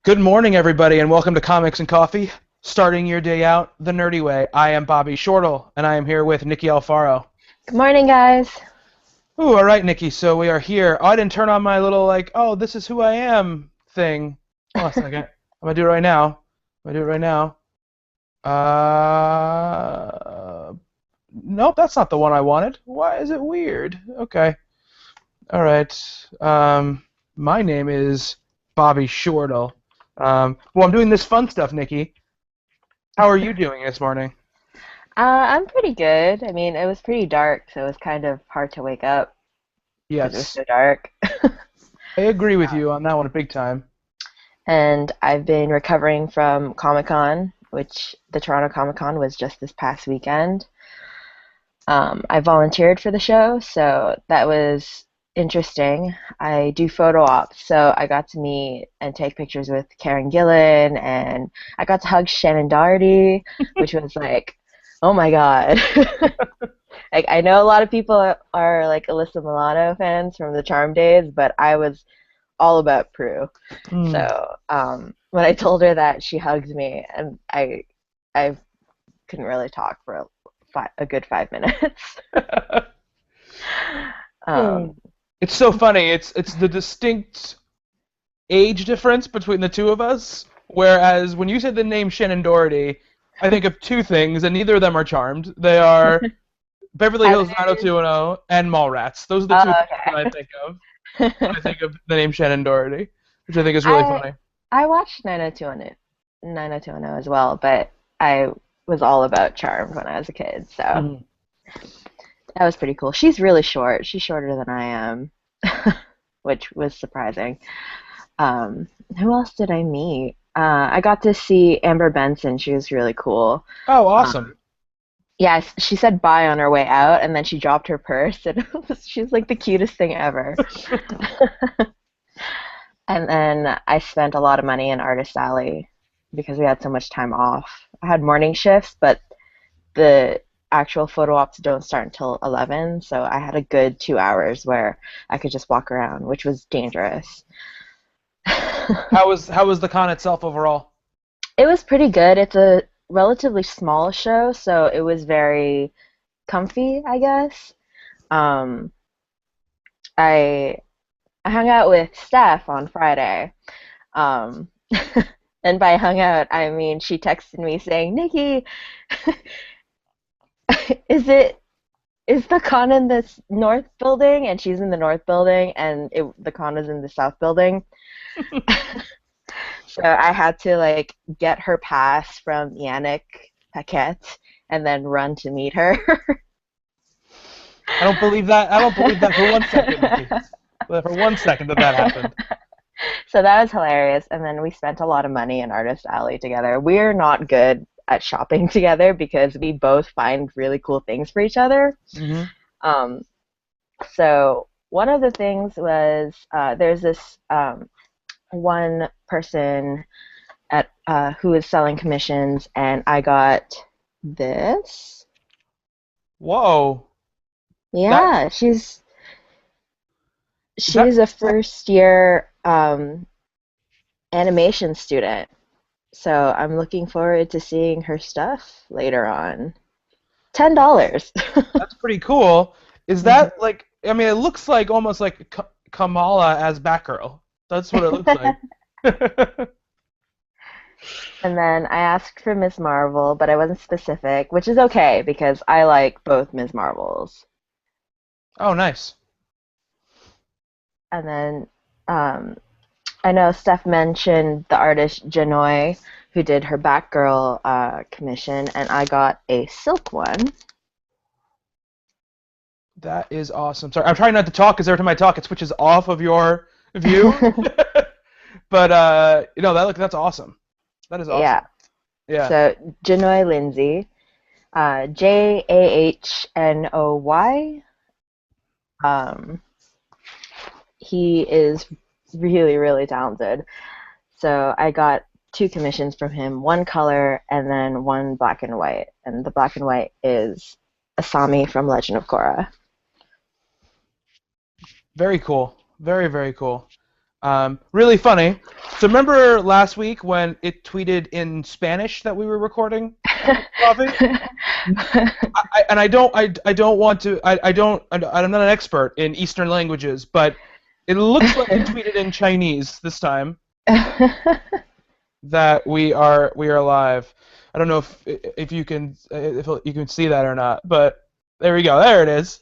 Good morning, everybody, and welcome to Comics and Coffee. Starting your day out the nerdy way. I am Bobby Shortle, and I am here with Nikki Alfaro. Good morning, guys. Ooh, all right, Nikki. So we are here. Oh, I didn't turn on my little this is who I am thing. Hold on a second. I'm gonna do it right now. Nope, that's not the one I wanted. Why is it weird? Okay. All right. My name is Bobby Shortle. I'm doing this fun stuff, Nikki. How are you doing this morning? I'm pretty good. I mean, it was pretty dark, so it was kind of hard to wake up because it was Yes, so dark. I agree with you on that one big time. And I've been recovering from Comic-Con, which the Toronto Comic-Con was just this past weekend. I volunteered for the show, so that was interesting. I do photo ops, so I got to meet and take pictures with Karen Gillan, and I got to hug Shannon Doherty, which was like, oh my God. Like I know a lot of people are like Alyssa Milano fans from the Charm days, but I was all about Prue. Hmm. So when I told her that, she hugged me, and I couldn't really talk for a good 5 minutes. Hmm. um, It's so funny. It's the distinct age difference between the two of us. Whereas when you said the name Shannon Doherty, I think of two things, and neither of them are Charmed. They are Beverly Hills Heather. 90210 and Mallrats. Those are the two Oh, things that I think of when I okay. think of the name Shannon Doherty, which I think is really I funny. I watched 90210 as well, but I was all about Charmed when I was a kid, so Mhm. that was pretty cool. She's really short. She's shorter than I am, which was surprising. Um, who else did I meet? I got to see Amber Benson. She was really cool. Oh, awesome. Um, yeah, she said bye on her way out, and then she dropped her purse, and she's like the cutest thing ever. And then I spent a lot of money in Artist Alley because we had so much time off. I had morning shifts, but the actual photo ops don't start until 11, so I had a good 2 hours where I could just walk around, which was dangerous. How was the con itself overall? It was pretty good. It's a relatively small show, so it was very comfy, I guess. Um, I I hung out with Steph on Friday. Um, and by hung out, I mean she texted me saying, "Nikki, is it is the con in this north building?" And she's in the north building, and the con is in the south building. So I had to like get her pass from Yannick Paquette and then run to meet her. I don't believe that. I don't believe that for 1 second, Nikki. For 1 second that happened. So that was hilarious. And then we spent a lot of money in Artist Alley together. We're not good at shopping together because we both find really cool things for each other. Hmm. Um, so one of the things was there's this one person at who is selling commissions, and I got this. Whoa. That Yeah, is that she's a first year animation student. So I'm looking forward to seeing her stuff later on. $10. that's pretty cool. Is Mhm. that like? I mean, it looks like almost like Kamala as Batgirl. That's what it looks like. And then I asked for Ms. Marvel, but I wasn't specific, which is okay because I like both Ms. Marvels. Oh, nice. And then um, I know Steph mentioned the artist Janoi, who did her Batgirl commission, and I got a silk one. That is awesome. Sorry, I'm trying not to talk because every time I talk, it switches off of your view. But that's awesome. That is Yeah. awesome. Yeah. So Janoi Lindsay, Jahnoy. Um, he is really, really talented. So I got two commissions from him, one color and then one black and white. And the black and white is Asami from Legend of Korra. Very cool. Very, very cool. Really funny. So remember last week when it tweeted in Spanish that we were recording coffee? I don't want to. I'm not an expert in Eastern languages, but it looks like it tweeted in Chinese this time that we are live. I don't know if you can see that or not, but there we go. There it is.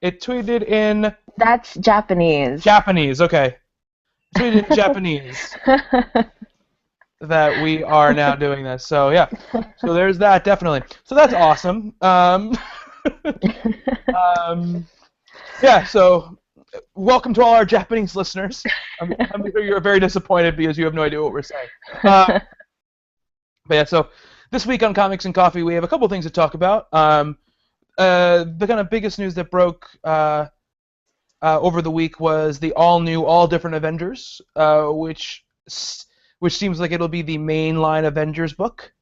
It tweeted in That's Japanese. Japanese. Okay, it tweeted in Japanese that we are now doing this. So yeah, so there's that definitely. So that's awesome. Yeah. So welcome to all our Japanese listeners. I'm sure you're very disappointed because you have no idea what we're saying. But yeah, so this week on Comics and Coffee, we have a couple things to talk about. The kind of biggest news that broke over the week was the all-new, all-different Avengers, which seems like it'll be the mainline Avengers book,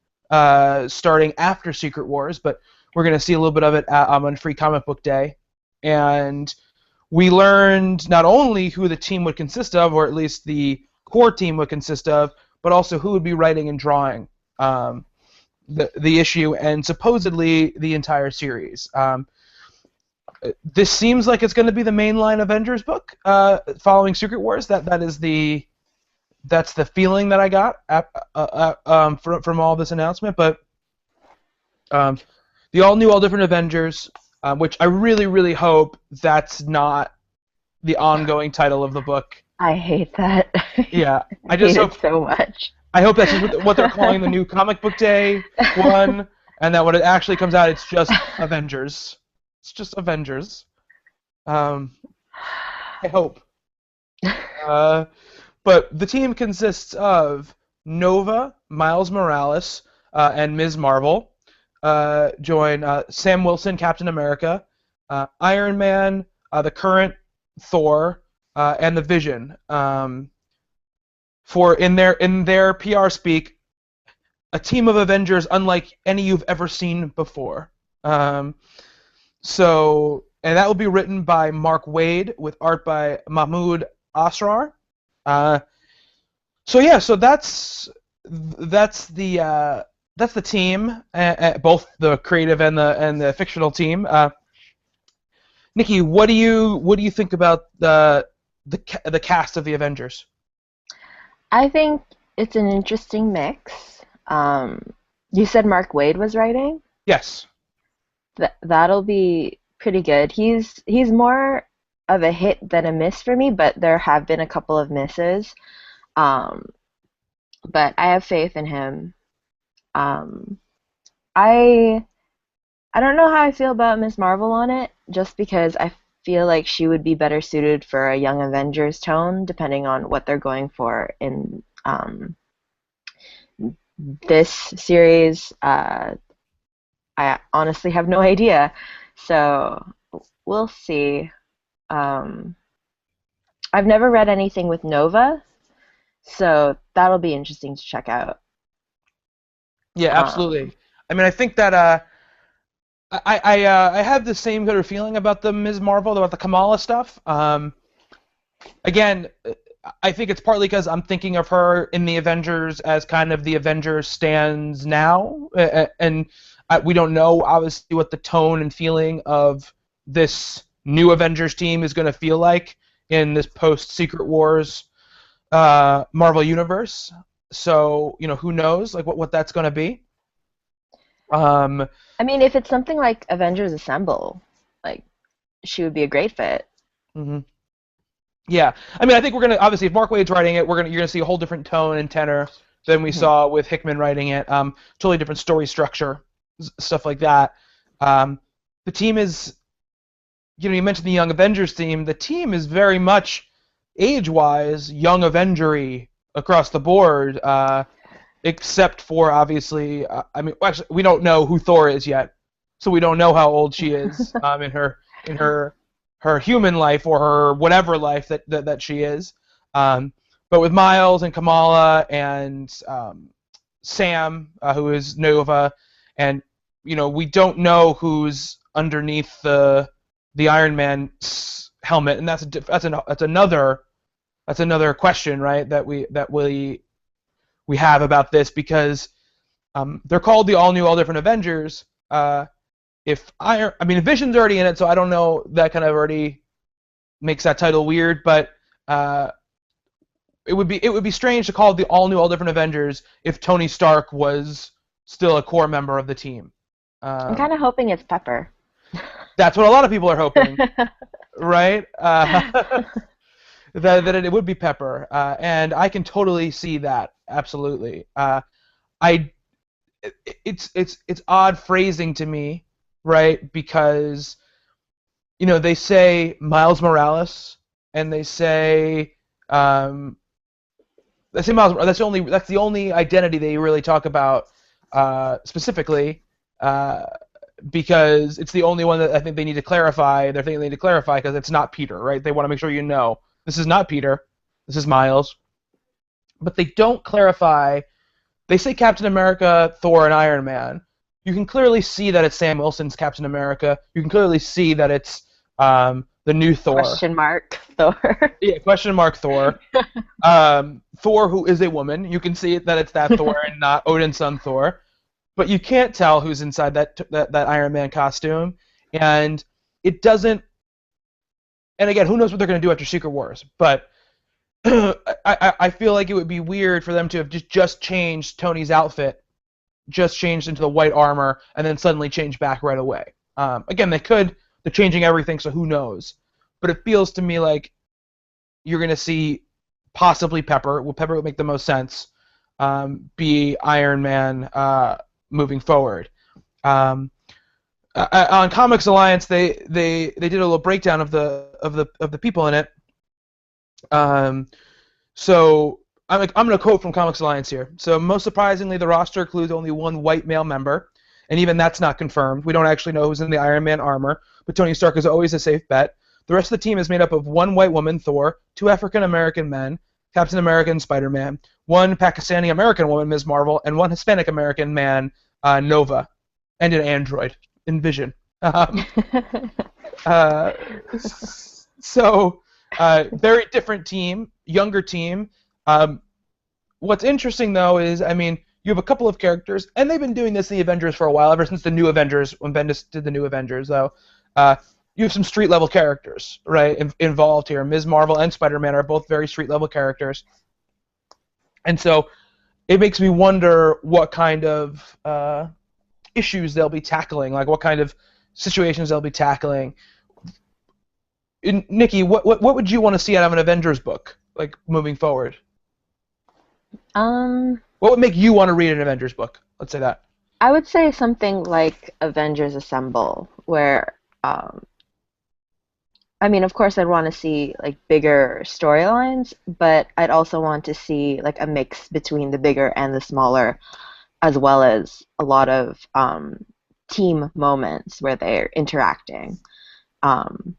starting after Secret Wars, but we're going to see a little bit of it on Free Comic Book Day. And we learned not only who the team would consist of, or at least the core team would consist of, but also who would be writing and drawing the issue and supposedly the entire series. This seems like it's going to be the mainline Avengers book following Secret Wars. That's the feeling that I got from all this announcement. But the all-new, all-different Avengers, which I really, really hope that's not the ongoing title of the book. I hate that. Yeah, I just hope it so much. I hope that's just what they're calling the new Comic Book Day one, and that when it actually comes out, it's just Avengers. It's just Avengers. I hope. But the team consists of Nova, Miles Morales, and Ms. Marvel. Join Sam Wilson, Captain America, Iron Man, the current Thor, and the Vision. For in their PR speak, a team of Avengers unlike any you've ever seen before. So, and that will be written by Mark Waid with art by Mahmoud Asrar. So yeah, so that's the team, both the creative and the fictional team. Nikki, what do you think about the cast of the Avengers? I think it's an interesting mix. You said Mark Waid was writing? Yes. That'll be pretty good. He's more of a hit than a miss for me, but there have been a couple of misses. But I have faith in him. I don't know how I feel about Ms. Marvel on it, just because I feel like she would be better suited for a Young Avengers tone, depending on what they're going for in this series. I honestly have no idea, so we'll see. I've never read anything with Nova, so that'll be interesting to check out. Yeah, absolutely. I mean, I think that I have the same kind of feeling about the Ms. Marvel, about the Kamala stuff. Again, I think it's partly because I'm thinking of her in the Avengers as kind of the Avengers stands now, and we don't know obviously what the tone and feeling of this new Avengers team is going to feel like in this post-Secret Wars Marvel universe. So, who knows like what that's going to be. I mean, if it's something like Avengers Assemble, like, she would be a great fit. Mm-hmm. Yeah, I mean, I think we're gonna obviously if Mark Waid's writing it, you're gonna see a whole different tone and tenor than we saw with Hickman writing it. Totally different story structure, stuff like that. The team is, you mentioned the Young Avengers team. The team is very much age-wise Young Avenger-y across the board. Except for obviously, I mean, actually, we don't know who Thor is yet, so we don't know how old she is in her human life or her whatever life that she is. But with Miles and Kamala and Sam, who is Nova, and we don't know who's underneath the Iron Man helmet, and that's another that's another question, right? We have about this because they're called the all new, all different Avengers. I mean, Vision's already in it, so I don't know. That kind of already makes that title weird, but uh, it would be strange to call it the all new, all different Avengers if Tony Stark was still a core member of the team. I'm Um, kind of hoping it's Pepper. that's what a lot of people are hoping, right? That it would be Pepper, and I can totally see that. Absolutely. I it's odd phrasing to me, right? Because they say Miles Morales, and um, they say Miles. That's the only identity they really talk about specifically, uh, because it's the only one that I think they need to clarify. They're thinking they need to clarify because it's not Peter, right? They want to make sure this is not Peter. This is Miles, but they don't clarify. They say Captain America, Thor, and Iron Man. You can clearly see that it's Sam Wilson's Captain America. You can clearly see that it's the new Thor. Question mark Thor. Yeah, question mark Thor. Thor, who is a woman. You can see that it's that Thor and not Odin's son Thor. But you can't tell who's inside that Iron Man costume. And it doesn't... And again, who knows what they're going to do after Secret Wars. But I feel like it would be weird for them to have just changed Tony's outfit, just changed into the white armor, and then suddenly changed back right away. Again, they could. They're changing everything, so who knows? But it feels to me like you're going to see possibly Pepper. Well, Pepper would make the most sense. Be Iron Man moving forward. On Comics Alliance, they did a little breakdown of the people in it. So I'm going to quote from Comics Alliance here. So most surprisingly, the roster includes only one white male member, and even that's not confirmed. We don't actually know who's in the Iron Man armor, but Tony Stark is always a safe bet. The rest of the team is made up of one white woman, Thor, two African American men, Captain America and Spider-Man, one Pakistani American woman, Ms. Marvel, and one Hispanic American man, Nova, and an android, Vision. So, very different team, younger team. What's interesting, though, is, I mean, you have a couple of characters, and they've been doing this in the Avengers for a while, ever since the New Avengers, when Bendis did the New Avengers, though. You have some street-level characters, right, involved here. Ms. Marvel and Spider-Man are both very street-level characters. And so it makes me wonder what kind of issues they'll be tackling, like what kind of situations they'll be tackling. Nikki, what would you want to see out of an Avengers book, like, moving forward? What would make you want to read an Avengers book? Let's say that. I would say something like Avengers Assemble, where I mean, of course, I'd want to see like bigger storylines, but I'd also want to see like a mix between the bigger and the smaller, as well as a lot of team moments where they're interacting, and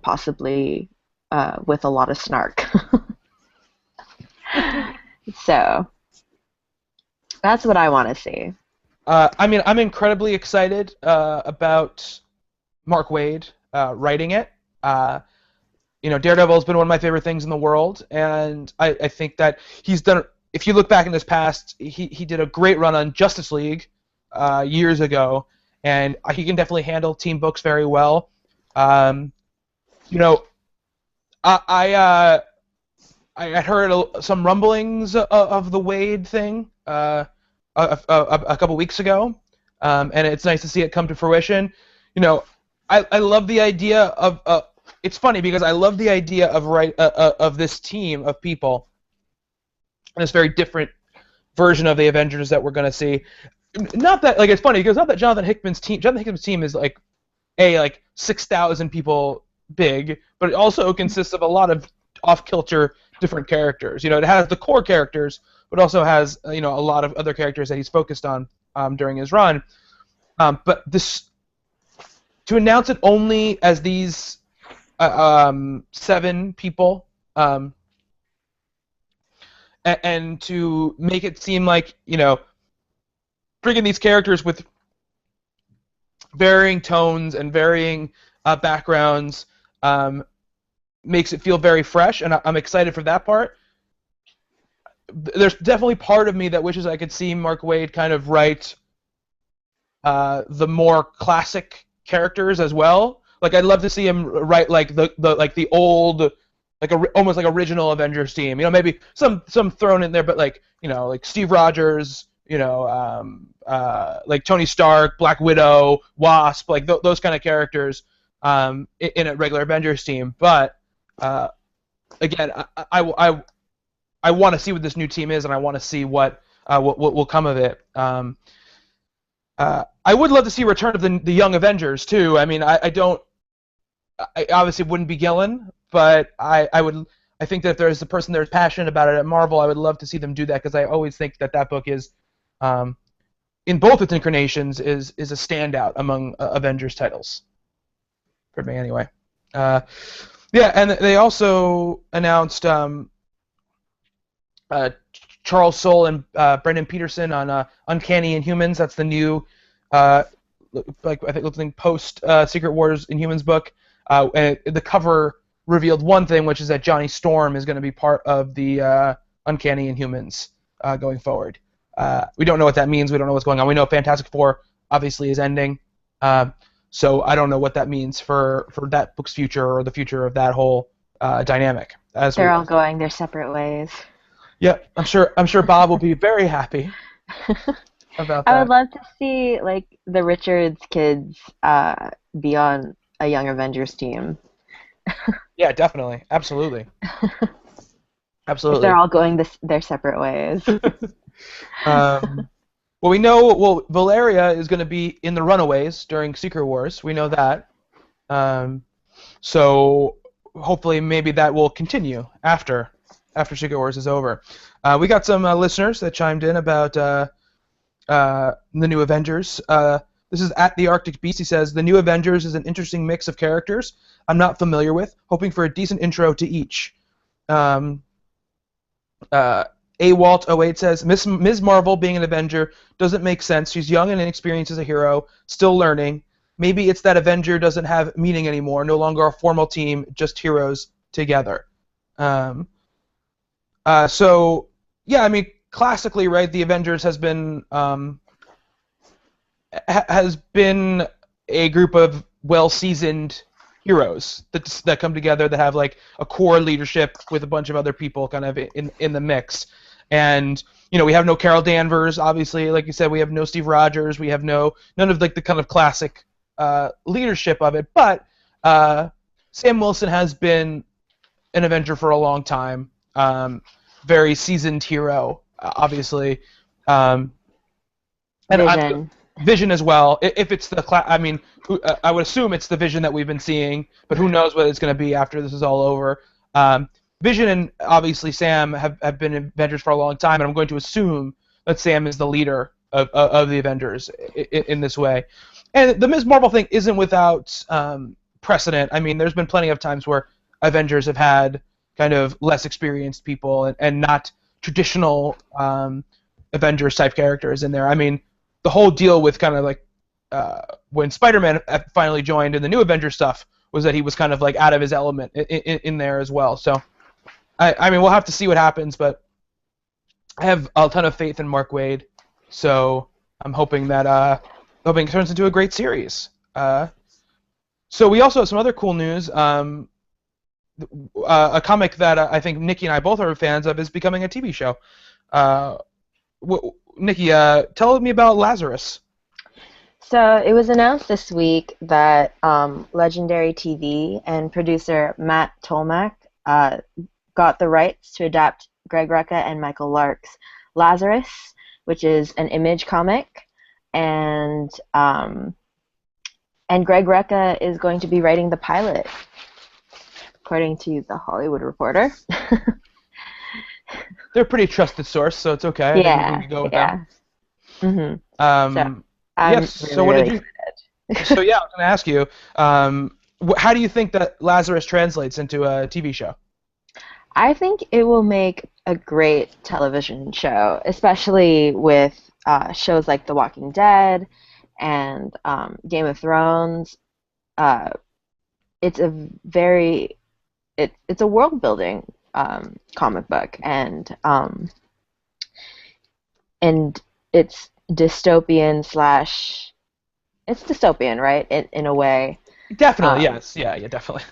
possibly with a lot of snark. So that's what I want to see. I mean, I'm incredibly excited about Mark Waid writing it. Daredevil has been one of my favorite things in the world, and I think that he's done. If you look back in his past, he did a great run on Justice League years ago, and he can definitely handle team books very well. I had heard some rumblings of the Waid thing a couple weeks ago, and it's nice to see it come to fruition. I love the idea of. It's funny because I love the idea of this team of people, and this very different version of the Avengers that we're going to see. Not that it's funny because not that Jonathan Hickman's team is like 6,000 people big, but it also consists of a lot of off-kilter different characters. It has the core characters, but also has a lot of other characters that he's focused on during his run. But this to announce it only as these 7 people, and to make it seem like bringing these characters with varying tones and varying backgrounds makes it feel very fresh, and I'm excited for that part. There's definitely part of me that wishes I could see Mark Waid kind of write the more classic characters as well. Like I'd love to see him write like the old almost like original Avengers team. Maybe some thrown in there, but like Steve Rogers, like Tony Stark, Black Widow, Wasp, like those kind of characters in a regular Avengers team. But again, I want to see what this new team is, and I want to see what will come of it. I would love to see a return of the Young Avengers too. I mean, I obviously wouldn't be Gillen, but I think that if there's a person that's passionate about it at Marvel, I would love to see them do that, because I always think that book is, in both its incarnations, is a standout among Avengers titles. For me, anyway. Yeah, and they also announced Charles Soule and Brendan Peterson on Uncanny Inhumans. That's the new, I think post Secret Wars Inhumans book. And the cover revealed one thing, which is that Johnny Storm is going to be part of the Uncanny Inhumans going forward. We don't know what that means. We don't know what's going on. We know Fantastic Four obviously is ending. So I don't know what that means for that book's future, or the future of that whole dynamic. They're all going their separate ways. Yeah, I'm sure Bob will be very happy about that. I would love to see like the Richards kids be on a Young Avengers team. Yeah, definitely, absolutely, absolutely. If they're all going their separate ways. Well, we know. Well, Valeria is going to be in the Runaways during Secret Wars. We know that. So hopefully, maybe that will continue after Secret Wars is over. We got some listeners that chimed in about the new Avengers. This is at the Arctic Beast. He says, the new Avengers is an interesting mix of characters I'm not familiar with, hoping for a decent intro to each. AWalt08 says, Ms. Marvel being an Avenger doesn't make sense. She's young and inexperienced as a hero, still learning. Maybe it's that Avenger doesn't have meaning anymore, no longer a formal team, just heroes together. So, yeah, I mean, classically, right, the Avengers has been a group of well-seasoned heroes that come together, that have like a core leadership with a bunch of other people kind of in the mix. And we have no Carol Danvers, obviously, like you said. We have no Steve Rogers. We have none of like the kind of classic leadership of it. But Sam Wilson has been an Avenger for a long time. Very seasoned hero, obviously. And Vision as well. If it's I mean, I would assume it's the Vision that we've been seeing, but who knows what it's going to be after this is all over. Vision and obviously Sam have been Avengers for a long time, and I'm going to assume that Sam is the leader of the Avengers in this way. And the Ms. Marvel thing isn't without precedent. I mean, there's been plenty of times where Avengers have had kind of less experienced people and not traditional Avengers type characters in there. I mean, the whole deal with kind of like when Spider-Man finally joined in the new Avengers stuff was that he was kind of like out of his element in there as well. So, I mean, we'll have to see what happens, but I have a ton of faith in Mark Waid, so I'm hoping that it turns into a great series. So we also have some other cool news. A comic that I think Nikki and I both are fans of is becoming a TV show. Nikki, tell me about Lazarus. So it was announced this week that Legendary TV and producer Matt Tolmach got the rights to adapt Greg Rucka and Michael Lark's Lazarus, which is an Image comic, and Greg Rucka is going to be writing the pilot, according to The Hollywood Reporter. They're a pretty trusted source, so it's okay. Yeah, I think we can go with them. Mm-hmm. So what did you? So yeah, I was going to ask you, how do you think that Lazarus translates into a TV show? I think it will make a great television show, especially with shows like The Walking Dead and Game of Thrones. It's a very it's a world building comic book, and it's dystopian slash it's dystopian, right? In a way. Definitely, Um, yes. Yeah, yeah, definitely.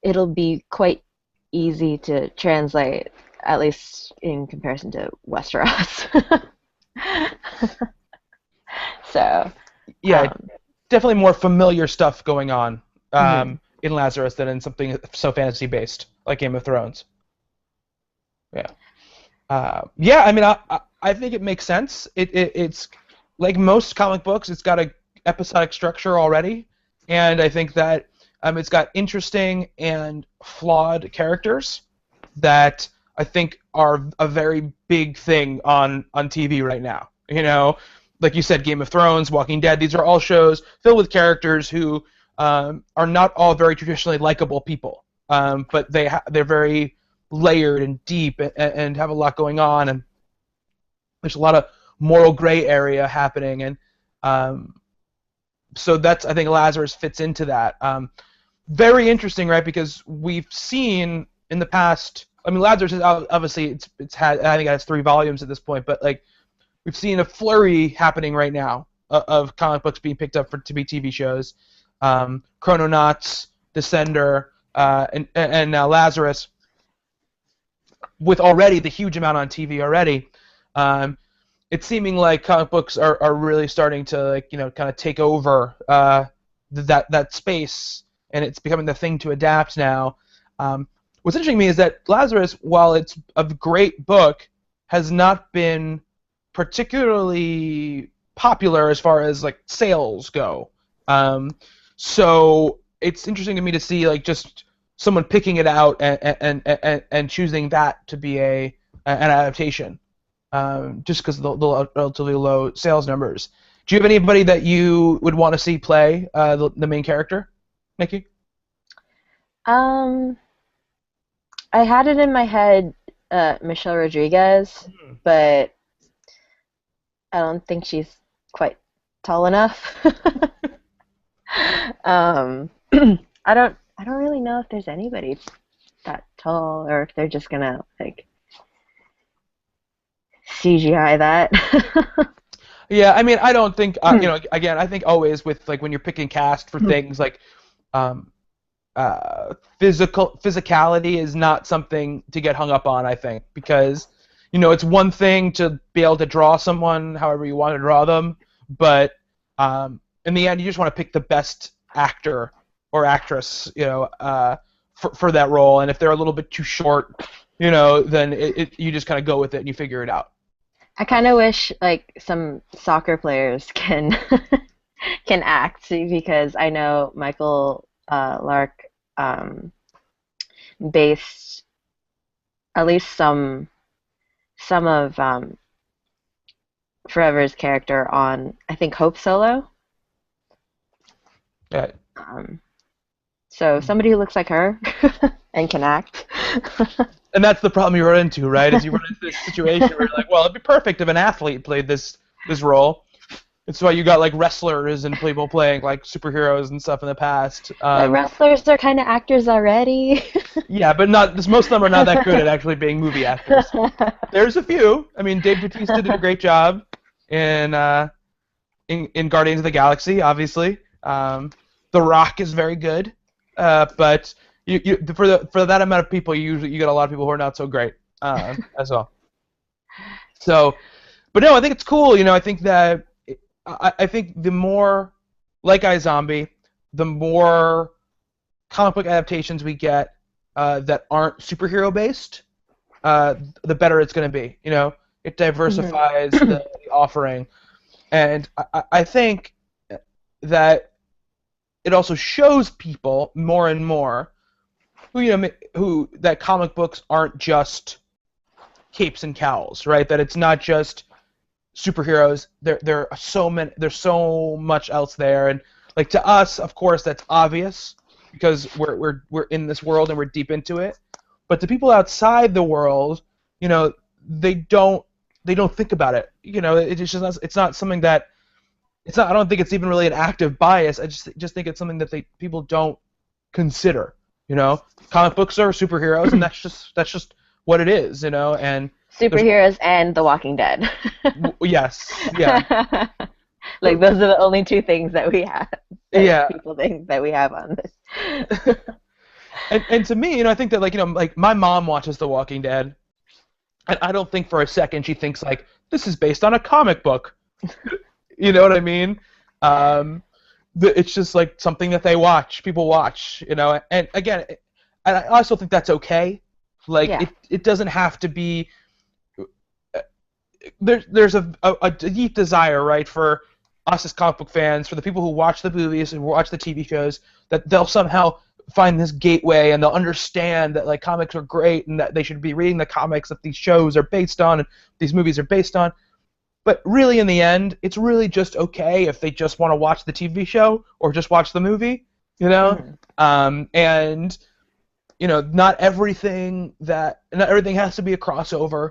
it'll be quite easy to translate, at least in comparison to Westeros. So, Yeah, um, definitely more familiar stuff going on mhm. in Lazarus than in something so fantasy based like Game of Thrones. Yeah. Yeah, I mean, I think it makes sense. It's like most comic books, it's got a episodic structure already, and I think that it's got interesting and flawed characters that I think are a very big thing on TV right now. Like you said, Game of Thrones, Walking Dead, these are all shows filled with characters who are not all very traditionally likable people, but they're very layered and deep and have a lot going on, and there's a lot of moral gray area happening, and um, so that's I think Lazarus fits into that. Very interesting, right? Because we've seen in the past. I mean, Lazarus is obviously it's had I think it has 3 volumes at this point, but like we've seen a flurry happening right now of comic books being picked up to be TV shows. Chrononauts, Descender, and now Lazarus, with already the huge amount on TV already. Um, it's seeming like comic books are really starting to like kind of take over that space, and it's becoming the thing to adapt now. What's interesting to me is that Lazarus, while it's a great book, has not been particularly popular as far as like sales go. Um, so it's interesting to me to see like just someone picking it out and choosing that to be an adaptation, just because of the relatively low sales numbers. Do you have anybody that you would want to see play the main character, Nikki? um, I had it in my head, Michelle Rodriguez, but I don't think she's quite tall enough. um, I don't really know if there's anybody that tall, or if they're just gonna like CGI that. Yeah, I mean, I don't think Hmm. again, I think always with like when you're picking cast for things like um, physicality is not something to get hung up on. I think because it's one thing to be able to draw someone however you want to draw them, but in the end, you just want to pick the best actor or actress, for that role. And if they're a little bit too short, then you just kind of go with it and you figure it out. I kind of wish like some soccer players can can act, because I know Michael Lark based at least some of Forever's character on, I think, Hope Solo. Yeah. Um, so somebody who looks like her and can act. And that's the problem you run into, right? Is you run into this situation where you're like, well, it'd be perfect if an athlete played this role. It's why you got like wrestlers and people playing like superheroes and stuff in the past. But wrestlers are kind of actors already. Yeah, but not most of them are not that good at actually being movie actors. There's a few. I mean, Dave Bautista did a great job in in Guardians of the Galaxy, obviously. The Rock is very good, but for that amount of people, you get a lot of people who are not so great as well. So, but no, I think it's cool. I think that I think the more like iZombie, the more comic book adaptations we get that aren't superhero based, the better it's going to be. It Mhm. diversifies the offering, and I think that it also shows people more and more who that comic books aren't just capes and cowls, right? That it's not just superheroes. There are so many. There's so much else there, and like to us, of course, that's obvious because we're in this world and we're deep into it. But to people outside the world, you know, they don't they don't think about it. It's just it's not something that it's not. I don't think it's even really an active bias. I just think it's something that people don't consider. You know, comic books are superheroes, and that's just what it is. You know, and there's Superheroes and The Walking Dead. yes, yeah, Like those are the only two things that we have that yeah. people think that we have on this. And to me, I think that like my mom watches The Walking Dead, and I don't think for a second she thinks like this is based on a comic book. You know what I mean? Um, it's just like something that people watch, And again, and I also think that's okay. Like Yeah. it doesn't have to be. There's a deep desire, right, for us as comic book fans, for the people who watch the movies and watch the TV shows, that they'll somehow find this gateway and they'll understand that like comics are great and that they should be reading the comics that these shows are based on and these movies are based on. But really, in the end, it's really just okay if they just want to watch the TV show or just watch the movie, you know. Hmm. And not everything has to be a crossover.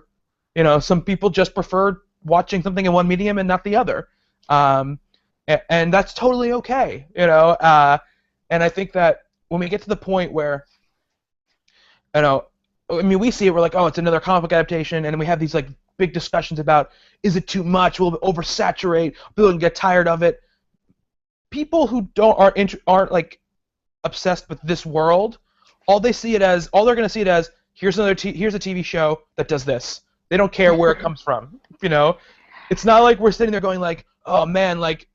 Some people just prefer watching something in one medium and not the other, and that's totally okay. And I think that when we get to the point where, I mean, we see it, we're like, oh, it's another comic book adaptation, and we have these like big discussions about, is it too much? Will it oversaturate? People will get tired of it. People who aren't like obsessed with this world, all they're going to see it as, here's here's a TV show that does this. They don't care where it comes from. It's not like we're sitting there going like, oh man, like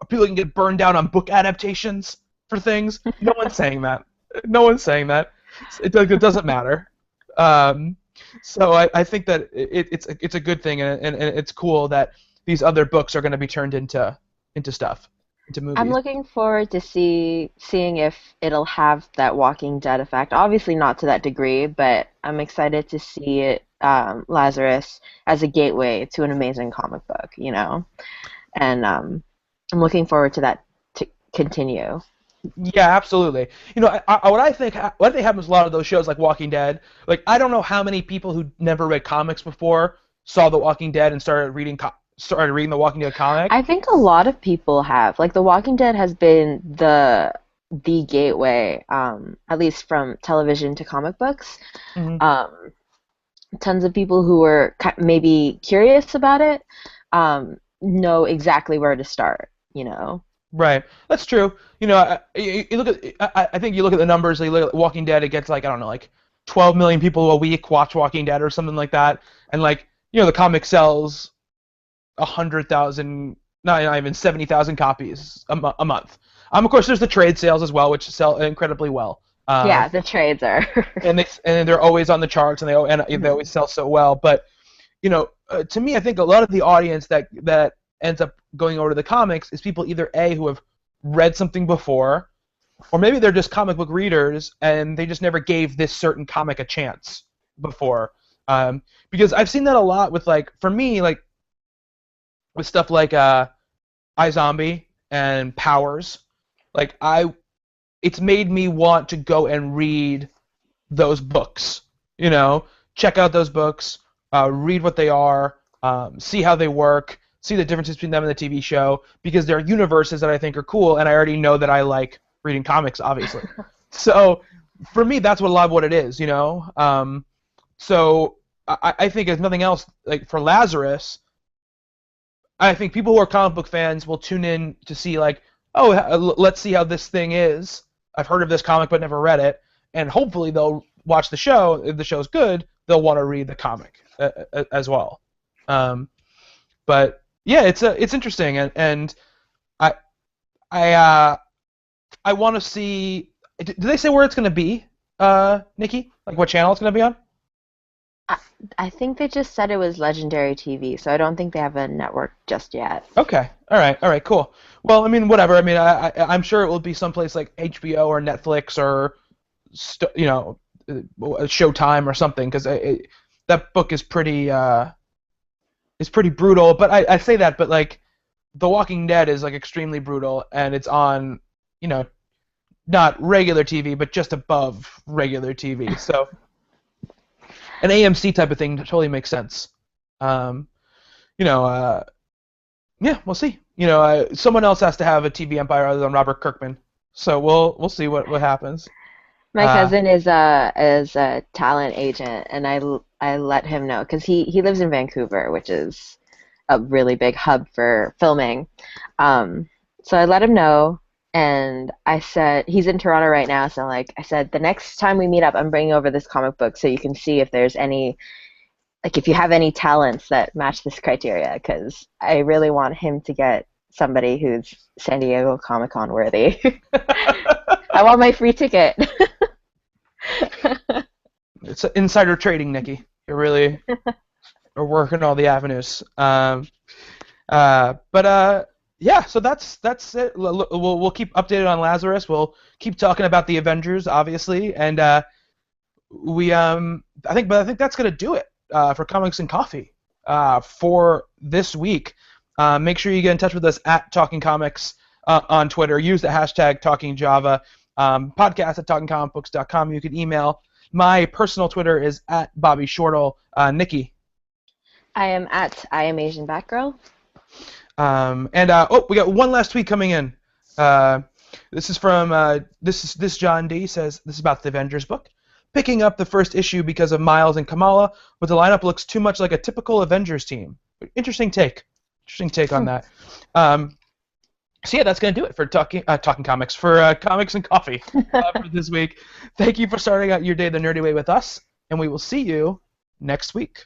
people can get burned down on book adaptations for things. No one's saying that. No one's saying that. It doesn't matter. So I think that it's a good thing, and it's cool that these other books are going to be turned into stuff, into I'm movies. looking forward to seeing if it'll have that Walking Dead effect. Obviously not to that degree, but I'm excited to see it, Lazarus, as a gateway to an amazing comic book, And I'm looking forward to that to continue. Yeah, absolutely. What I think happens with a lot of those shows like Walking Dead. Like I don't know how many people who never read comics before saw The Walking Dead and started reading The Walking Dead comic. I think a lot of people have. Like The Walking Dead has been the gateway, at least from television to comic books. Hmm. Um, Tons of people who were maybe curious about it, know exactly where to start. Right, that's true. You look at. I think you look at the numbers. You look at Walking Dead. It gets like, I don't know, like 12 million people a week watch Walking Dead or something like that. And like the comic sells 100,000, not even 70,000 copies a month. Of course, there's the trade sales as well, which sell incredibly well. Yeah, the trades are. And they're always on the charts, and they Mhm. always sell so well. But to me, I think a lot of the audience that ends up going over to the comics is people either who have read something before, or maybe they're just comic book readers and they just never gave this certain comic a chance before. Because I've seen that a lot with, like, for me, like with stuff like iZombie and Powers. Like it's made me want to go and read those books. Check out those books, read what they are, see how they work, see the differences between them and the TV show, because they're universes that I think are cool, and I already know that I like reading comics, obviously. So for me, that's a lot of what it is. So I think if nothing else, like for Lazarus, I think people who are comic book fans will tune in to see, like, oh, let's see how this thing is. I've heard of this comic but never read it, and hopefully they'll watch the show. If the show's good, they'll want to read the comic as well. But yeah, it's interesting, and I I I want to see. Did they say where it's going to be, Nikki? Like what channel it's going to be on? I, I think they just said it was Legendary TV, so I don't think they have a network just yet. Okay. All right. Cool. Well, I mean, whatever. I mean, I'm sure it will be someplace like HBO or Netflix or Showtime or something, because that book is pretty brutal. But I say that, but like, The Walking Dead is like extremely brutal, and it's on, not regular TV, but just above regular TV. So an AMC type of thing totally makes sense. Um, you know, yeah, we'll see. Someone else has to have a TV empire other than Robert Kirkman. So we'll see what happens. My cousin is a talent agent, and I let him know because he lives in Vancouver, which is a really big hub for filming. Um, so I let him know, and I said he's in Toronto right now. So like I said, the next time we meet up, I'm bringing over this comic book so you can see if there's any like if you have any talents that match this criteria, because I really want him to get somebody who's San Diego Comic Con worthy. I want my free ticket. It's insider trading, Nikki. You're really are working all the avenues. Yeah. So that's it. We'll keep updated on Lazarus. We'll keep talking about the Avengers, obviously, and I think that's gonna do it for Comics and Coffee for this week. Make sure you get in touch with us at Talking Comics on Twitter. Use the hashtag TalkingJava. Podcast at TalkingComicBooks.com. You can email. My personal Twitter is at Bobby Shortle. Nikki. I am at I am Asian Batgirl. We got one last tweet coming in. This is from this John D says this is about the Avengers book. Picking up the first issue because of Miles and Kamala, but the lineup looks too much like a typical Avengers team. Interesting take. Interesting take on that. So yeah, that's going to do it for Talking Comics, for Comics and Coffee for this week. Thank you for starting out your day the nerdy way with us, and we will see you next week.